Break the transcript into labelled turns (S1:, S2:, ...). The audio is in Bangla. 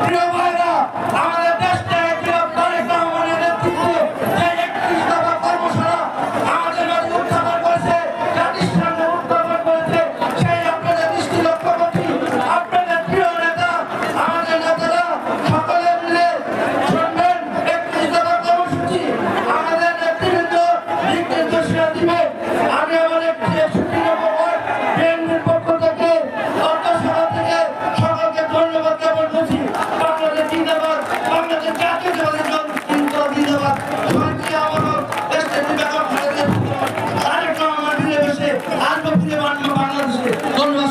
S1: প্রিয় ভাইরা, আমাদের দেশটা তারেক রহমানের নেতৃত্বে যে 31 দফা কর্মশালা আমাদের মাঝে উত্থাপন করেছে, জাতির সামনে উত্থাপন করেছে, সেই আপনাদের দৃষ্টি লক্ষ্য করছি। আপনাদের প্রিয় নেতা, আমাদের নেতারা সকলে মিলে শুনবেন 31 দফা কর্মসূচি। আমাদের নেতৃবৃন্দ দিক নির্দেশনা দিবে। আমি আমার একটি ছুটি নেব বিএনপির পক্ষ থেকে, অর্থসভা থেকে সকলকে ধন্যবাদ জ্ঞাপন করছি। বাংলাদেশ জিন্দাবাদ, বাংলাদেশ জাতীয়তাবাদী দল জিন্দাবাদ। শান্তি আমার দেশটি ব্যাপক ভারতের তারেক রহমান ফিরে বসে আসবো ফিরে বাংলাদেশে। ধন্যবাদ।